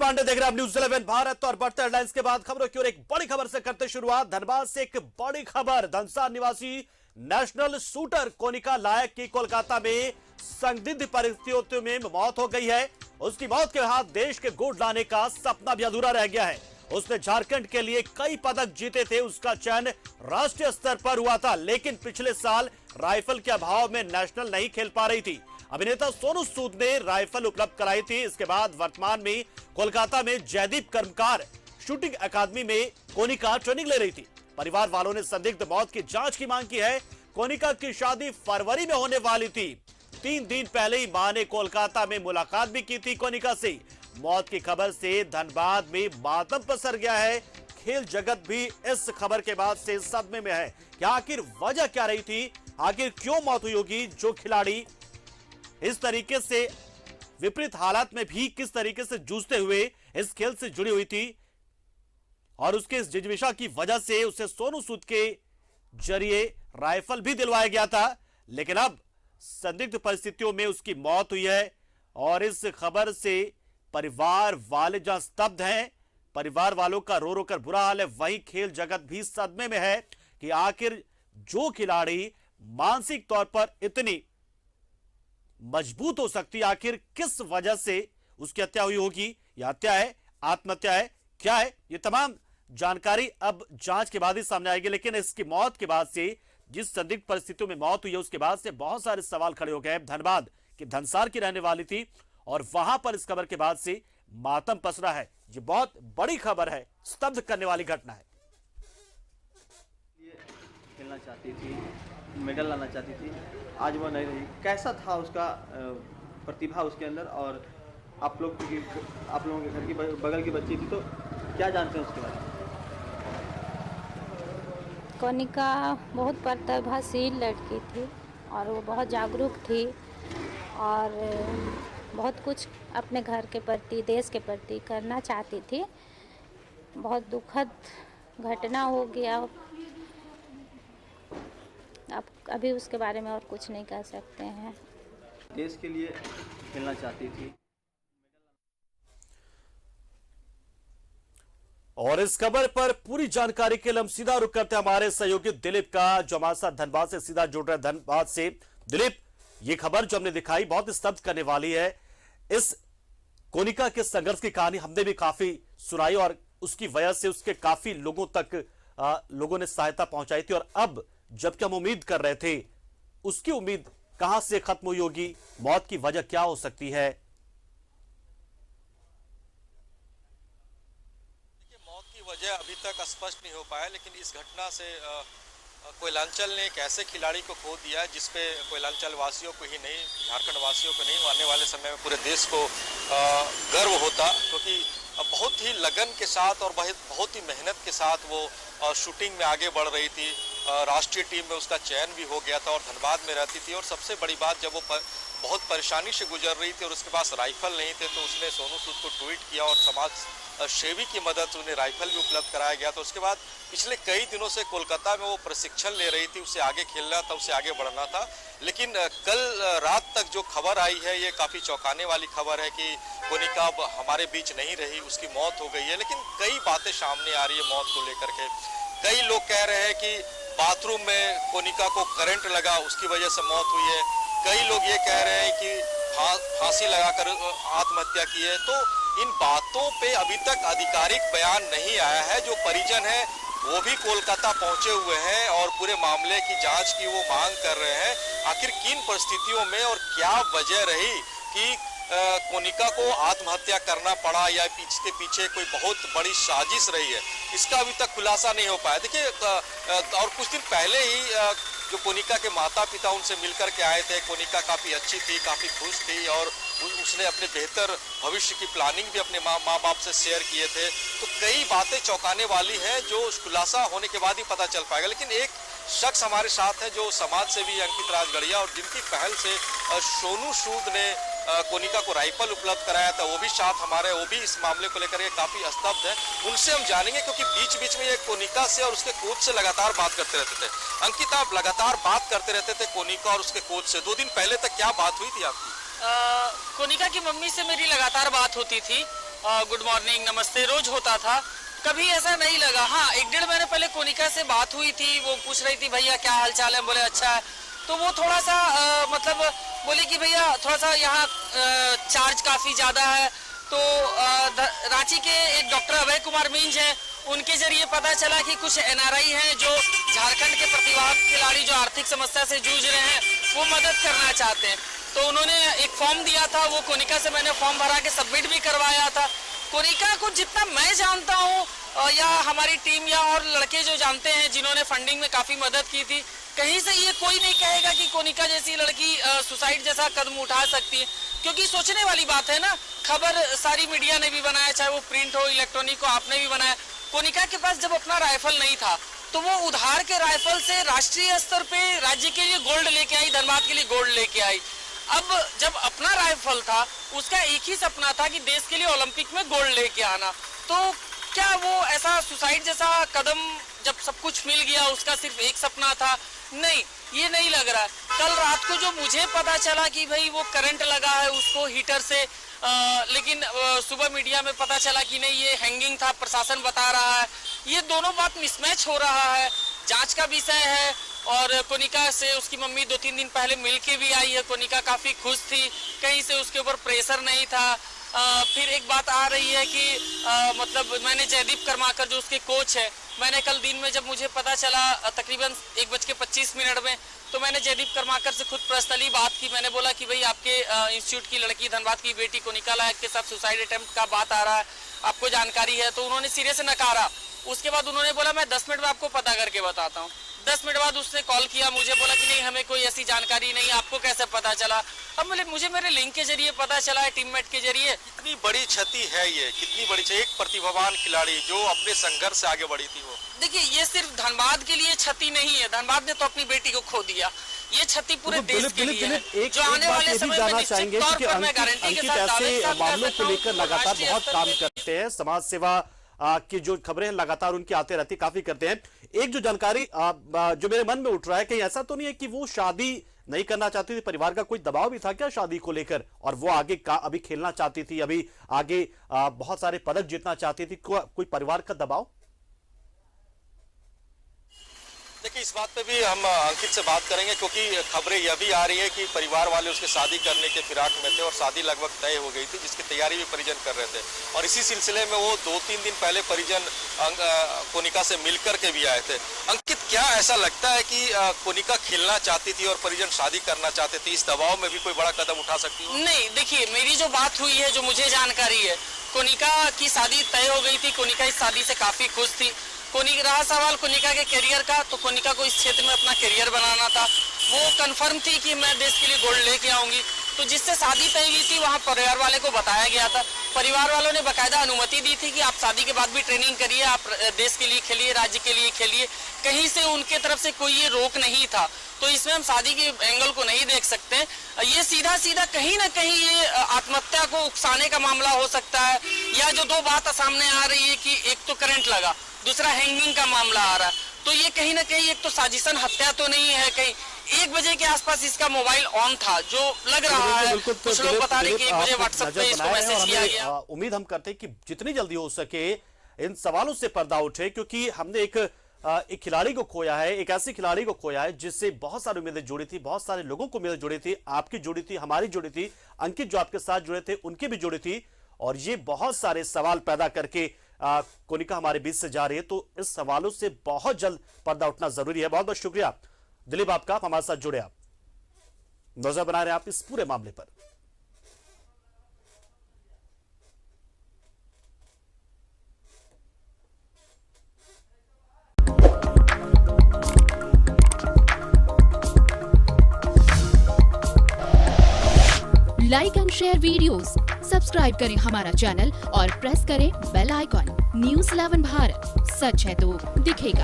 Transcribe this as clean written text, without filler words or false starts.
पांडे देख रहे हैं न्यूज़ 11 भारत और बढ़ते हेडलाइंस के बाद खबरों की ओर एक बड़ी खबर से करते शुरुआत। धनबाद से एक बड़ी खबर। धनसार निवासी नेशनल शूटर कोनिका लायक की कोलकाता में संदिग्ध परिस्थितियों में मौत हो गई है। उसकी मौत के बाद देश के गोल्ड लाने का सपना भी अधूरा रह गया है। उसने झारखंड के लिए कई पदक जीते थे। उसका चयन राष्ट्रीय स्तर पर हुआ था, लेकिन पिछले साल राइफल के अभाव में नेशनल नहीं खेल पा रही थी। अभिनेता सोनू सूद ने राइफल उपलब्ध कराई थी। इसके बाद वर्तमान में कोलकाता में जयदीप कर्मकार शूटिंग अकादमी में कोनिका ट्रेनिंग ले रही थी। परिवार वालों ने संदिग्ध मौत की जांच की मांग की है। कोनिका की शादी फरवरी में होने वाली थी। 3 दिन पहले ही मां ने कोलकाता में मुलाकात भी की थी कोनिका से। मौत की खबर से धनबाद में मातम पसर गया है। खेल जगत भी इस खबर के बाद से सदमे में है कि आखिर वजह क्या रही थी, आखिर क्यों मौत हुई होगी। जो खिलाड़ी इस तरीके से विपरीत हालात में भी किस तरीके से जूझते हुए इस खेल से जुड़ी हुई थी और उसके इस जिज्ञासा की वजह से उसे सोनू सूद के जरिए राइफल भी दिलवाया गया था, लेकिन अब संदिग्ध परिस्थितियों में उसकी मौत हुई है। और इस खबर से परिवार वाले जहां स्तब्ध हैं, परिवार वालों का रो रो कर बुरा हाल है, वहीं खेल जगत भी सदमे में है कि आखिर जो खिलाड़ी मानसिक तौर पर इतनी मजबूत हो सकती है, आखिर किस वजह से उसकी हत्या हुई होगी। यह हत्या है, आत्महत्या है, क्या है, ये तमाम जानकारी अब जांच के बाद ही सामने आएगी। लेकिन इसकी मौत के बाद से, जिस संदिग्ध परिस्थितियों में मौत हुई है, उसके बाद से बहुत सारे सवाल खड़े हो गए। धनबाद की धनसार की रहने वाली थी और वहां पर इस खबर के बाद से मातम पसरा है। ये बहुत बड़ी खबर है, स्तब्ध करने वाली घटना है। खेलना चाहती थी, मेडल लाना चाहती थी, आज वो नहीं रही। कैसा था उसका प्रतिभा उसके अंदर? और आप लोगों के घर की बगल की बच्ची थी, तो क्या जानते हैं उसके बारे में? कोनिका बहुत प्रतिभाशील लड़की थी और वो बहुत जागरूक थी और बहुत कुछ अपने घर के प्रति, देश के प्रति करना चाहती थी। बहुत दुखद घटना हो गया। अब अभी उसके बारे में और कुछ नहीं कह सकते हैं। देश के लिए खेलना चाहती थी। और इस खबर पर पूरी जानकारी के लिए हम सीधा रुक करते हैं हमारे सहयोगी दिलीप का, जो हमारे साथ धनबाद से सीधा जुड़ रहे हैं। धनबाद से दिलीप, ये खबर जो हमने दिखाई बहुत स्तब्ध करने वाली है। इस कोनिका के संघर्ष की कहानी हमने भी काफी सुनाई और उसकी वजह से उसके काफी लोगों तक लोगों ने सहायता पहुंचाई थी। और अब जबकि हम उम्मीद कर रहे थे, उसकी उम्मीद कहां से खत्म हुई होगी, मौत की वजह क्या हो सकती है? मौत की वजह अभी तक स्पष्ट नहीं हो पाया, लेकिन इस घटना से कोयलांचल ने एक ऐसे खिलाड़ी को खो दिया है जिसपे कोयलांचल वासियों को ही नहीं, झारखंड वासियों को नहीं, आने वाले समय में पूरे देश को गर्व होता, क्योंकि बहुत ही लगन के साथ और बहुत ही मेहनत के साथ वो शूटिंग में आगे बढ़ रही थी। राष्ट्रीय टीम में उसका चयन भी हो गया था और धनबाद में रहती थी। और सबसे बड़ी बात, जब वो बहुत परेशानी से गुजर रही थी और उसके पास राइफल नहीं थे, तो उसने सोनू सूद को ट्वीट किया और समाज सेवी की मदद से उन्हें राइफल भी उपलब्ध कराया गया। तो उसके बाद पिछले कई दिनों से कोलकाता में वो प्रशिक्षण ले रही थी, उसे आगे खेलना था, उसे आगे बढ़ना था। लेकिन कल रात तक जो खबर आई है, ये काफ़ी चौंकाने वाली खबर है कि कोनिका अब हमारे बीच नहीं रही, उसकी मौत हो गई है। लेकिन कई बातें सामने आ रही है मौत को लेकर के। कई लोग कह रहे हैं कि बाथरूम में कोनिका को करंट लगा, उसकी वजह से मौत हुई है। कई लोग ये कह रहे हैं कि फांसी लगाकर आत्महत्या की है। तो इन बातों पे अभी तक आधिकारिक बयान नहीं आया है। जो परिजन है वो भी कोलकाता पहुंचे हुए हैं और पूरे मामले की जांच की वो मांग कर रहे हैं। आखिर किन परिस्थितियों में और क्या वजह रही कि कोनिका को आत्महत्या करना पड़ा, या इसके पीछे कोई बहुत बड़ी साजिश रही है, इसका अभी तक खुलासा नहीं हो पाया। देखिए, और कुछ दिन पहले ही जो कोनिका के माता पिता उनसे मिलकर के आए थे। कोनिका काफ़ी अच्छी थी, काफ़ी खुश थी और उसने अपने बेहतर भविष्य की प्लानिंग भी अपने माँ बाप से शेयर किए थे। तो कई बातें चौंकाने वाली हैं जो खुलासा होने के बाद ही पता चल पाएगा। लेकिन एक शख्स हमारे साथ है जो समाज सेवी अंकित राजगढ़िया, और जिनकी पहल से सोनू सूद ने कोनिका को राइफल उपलब्ध कराया था, वो भी साथ हमारे, वो भी इस मामले को लेकर के काफी स्तब्ध है। उनसे हम जानेंगे, क्योंकि बीच बीच में ये कोनिका से और उसके कोच से लगातार बात करते रहते थे। अंकित, आप लगातार बात करते रहते थे कोनिका और उसके कोच से। 2 दिन पहले तक क्या बात हुई थी आपकी? कोनिका की मम्मी से मेरी लगातार बात होती थी गुड मॉर्निंग, नमस्ते रोज होता था, कभी ऐसा नहीं लगा। हाँ, 1-1.5 महीने पहले कोनिका से बात हुई थी, वो पूछ रही थी भैया क्या हाल चाल है, बोले अच्छा है। तो वो थोड़ा सा मतलब बोले कि भैया थोड़ा सा यहाँ चार्ज काफ़ी ज़्यादा है। तो रांची के एक डॉक्टर अभय कुमार मींज हैं, उनके जरिए पता चला कि कुछ एनआरआई हैं जो झारखंड के प्रतिभागी खिलाड़ी जो आर्थिक समस्या से जूझ रहे हैं वो मदद करना चाहते हैं। तो उन्होंने एक फॉर्म दिया था, वो कोनिका से मैंने फॉर्म भरा के सबमिट भी करवाया था। कोनिका को जितना मैं जानता हूँ या हमारी टीम या और लड़के जो जानते हैं जिन्होंने फंडिंग में काफ़ी मदद की थी, कहीं से ये कोई नहीं कहेगा कि कोनिका जैसी लड़की सुसाइड जैसा कदम उठा सकती है, क्योंकि सोचने वाली बात है ना। खबर सारी मीडिया ने भी बनाया, चाहे वो प्रिंट हो इलेक्ट्रॉनिक हो, आपने भी बनाया। कोनिका के पास जब अपना राइफल नहीं था तो वो उधार के राइफल से राष्ट्रीय स्तर पे राज्य के लिए गोल्ड लेके आई, धनबाद के लिए गोल्ड लेके आई। अब जब अपना राइफल था, उसका एक ही सपना था कि देश के लिए ओलंपिक में गोल्ड लेके आना। तो क्या वो ऐसा सुसाइड जैसा कदम, जब सब कुछ मिल गया, उसका सिर्फ एक सपना था? नहीं, ये नहीं लग रहा है। कल रात को जो मुझे पता चला कि भाई वो करंट लगा है उसको हीटर से, लेकिन सुबह मीडिया में पता चला कि नहीं ये हैंगिंग था, प्रशासन बता रहा है। ये दोनों बात मिसमैच हो रहा है, जांच का विषय है। और कोनिका से उसकी मम्मी 2-3 दिन पहले मिल के भी आई है। कोनिका काफ़ी खुश थी, कहीं से उसके ऊपर प्रेशर नहीं था। फिर एक बात आ रही है कि मतलब मैंने जयदीप कर्माकर जो उसके कोच है, मैंने कल दिन में जब मुझे पता चला तकरीबन 1:25 में, तो मैंने जयदीप कर्माकर से खुद पर्सनली बात की। मैंने बोला कि भाई आपके इंस्टीट्यूट की लड़की, धनबाद की बेटी कोनिका लायक के साथ सुसाइड अटेम्प्ट का बात आ रहा है, आपको जानकारी है? तो उन्होंने सिरे से नकारा। उसके बाद उन्होंने बोला मैं 10 मिनट में आपको पता करके बताता हूँ। 10 मिनट बाद उसने कॉल किया मुझे, बोला कि नहीं हमें कोई ऐसी जानकारी नहीं, आपको कैसे पता चला? अब मुझे मेरे लिंक के जरिए पता चला है, टीममेट के जरिए। कितनी बड़ी क्षति है ये, कितनी बड़ी क्षति? एक प्रतिभावान खिलाड़ी जो अपने संघर्ष से आगे बढ़ी थी वो। देखिए, ये सिर्फ धनबाद के लिए क्षति नहीं है, धनबाद ने तो अपनी बेटी को खो दिया। ये क्षति पूरे देश के लिए है, जो आने वाले समय में निश्चित तौर पर मैं गारंटी के साथ दावे के साथ मामलों को लेकर लगातार बहुत काम करते हैं, समाज सेवा की जो खबरें लगातार उनकी आते रहती, काफी करते हैं। एक जो जानकारी जो मेरे मन में उठ रहा है, कहीं ऐसा तो नहीं है कि वो शादी नहीं करना चाहती थी, परिवार का कोई दबाव भी था क्या शादी को लेकर, और वो आगे का अभी खेलना चाहती थी, अभी आगे बहुत सारे पदक जीतना चाहती थी, कोई परिवार का दबाव? देखिए, इस बात पे भी हम अंकित से बात करेंगे, क्योंकि खबरें यह भी आ रही है कि परिवार वाले उसके शादी करने के फिराक में थे और शादी लगभग तय हो गई थी, जिसकी तैयारी भी परिजन कर रहे थे। और इसी सिलसिले में वो 2-3 दिन पहले परिजन कोनिका से मिलकर के भी आए थे। अंकित, क्या ऐसा लगता है कि कोनिका खेलना चाहती थी और परिजन शादी करना चाहते थे, इस दबाव में भी कोई बड़ा कदम उठा सकती हो? नहीं, देखिए मेरी जो बात हुई है, जो मुझे जानकारी है, कोनिका की शादी तय हो गई थी। कोनिका इस शादी से काफी खुश थी। रहा सवाल कोनिका के करियर का, तो कोनिका को इस क्षेत्र में अपना करियर बनाना था। वो कंफर्म थी कि मैं देश के लिए गोल्ड लेके आऊंगी। तो जिससे शादी तय हुई थी वहाँ परिवार वाले को बताया गया था। परिवार वालों ने बाकायदा अनुमति दी थी कि आप शादी के बाद भी ट्रेनिंग करिए, आप देश के लिए खेलिए, राज्य के लिए खेलिए। कहीं से उनके तरफ से कोई ये रोक नहीं था। तो इसमें हम शादी के एंगल को नहीं देख सकते। ये सीधा सीधा कहीं ना कहीं ये आत्महत्या को उकसाने का मामला हो सकता है, या जो दो बात सामने आ रही है कि एक तो करंट लगा, दूसरा हैंगिंग का मामला आ रहा है, तो ये कहीं ना कहीं एक तो साजिशन हत्या तो नहीं है। कहीं 1 बजे के आसपास इसका मोबाइल ऑन था, जो लग रहा है। कुछ लोग बता रहे कि 1 बजे व्हाट्सएप पे इसको मैसेज किया गया। उम्मीद हम करते हैं कि जितनी जल्दी हो सके इन सवालों से पर्दा उठे, क्योंकि हमने एक खिलाड़ी को खोया है, एक ऐसी खिलाड़ी को खोया है जिससे बहुत सारी उम्मीदें जुड़ी थी, बहुत सारे लोगों को उम्मीदें जुड़ी थी, आपकी जुड़ी थी, हमारी जुड़ी थी, अंकित जो आपके साथ जुड़े थे उनकी भी जुड़ी थी, और ये बहुत सारे सवाल पैदा करके कोनिका हमारे बीच से जा रही है। तो इस सवालों से बहुत जल्द पर्दा उठना जरूरी है। बहुत बहुत शुक्रिया दिलीप आपका, हमारे साथ जुड़े, आप नजर बना रहे हैं आप इस पूरे मामले पर। Like and share videos, subscribe करें हमारा चैनल और प्रेस करें बेल आइकॉन। News 11 भारत, सच है तो दिखेगा।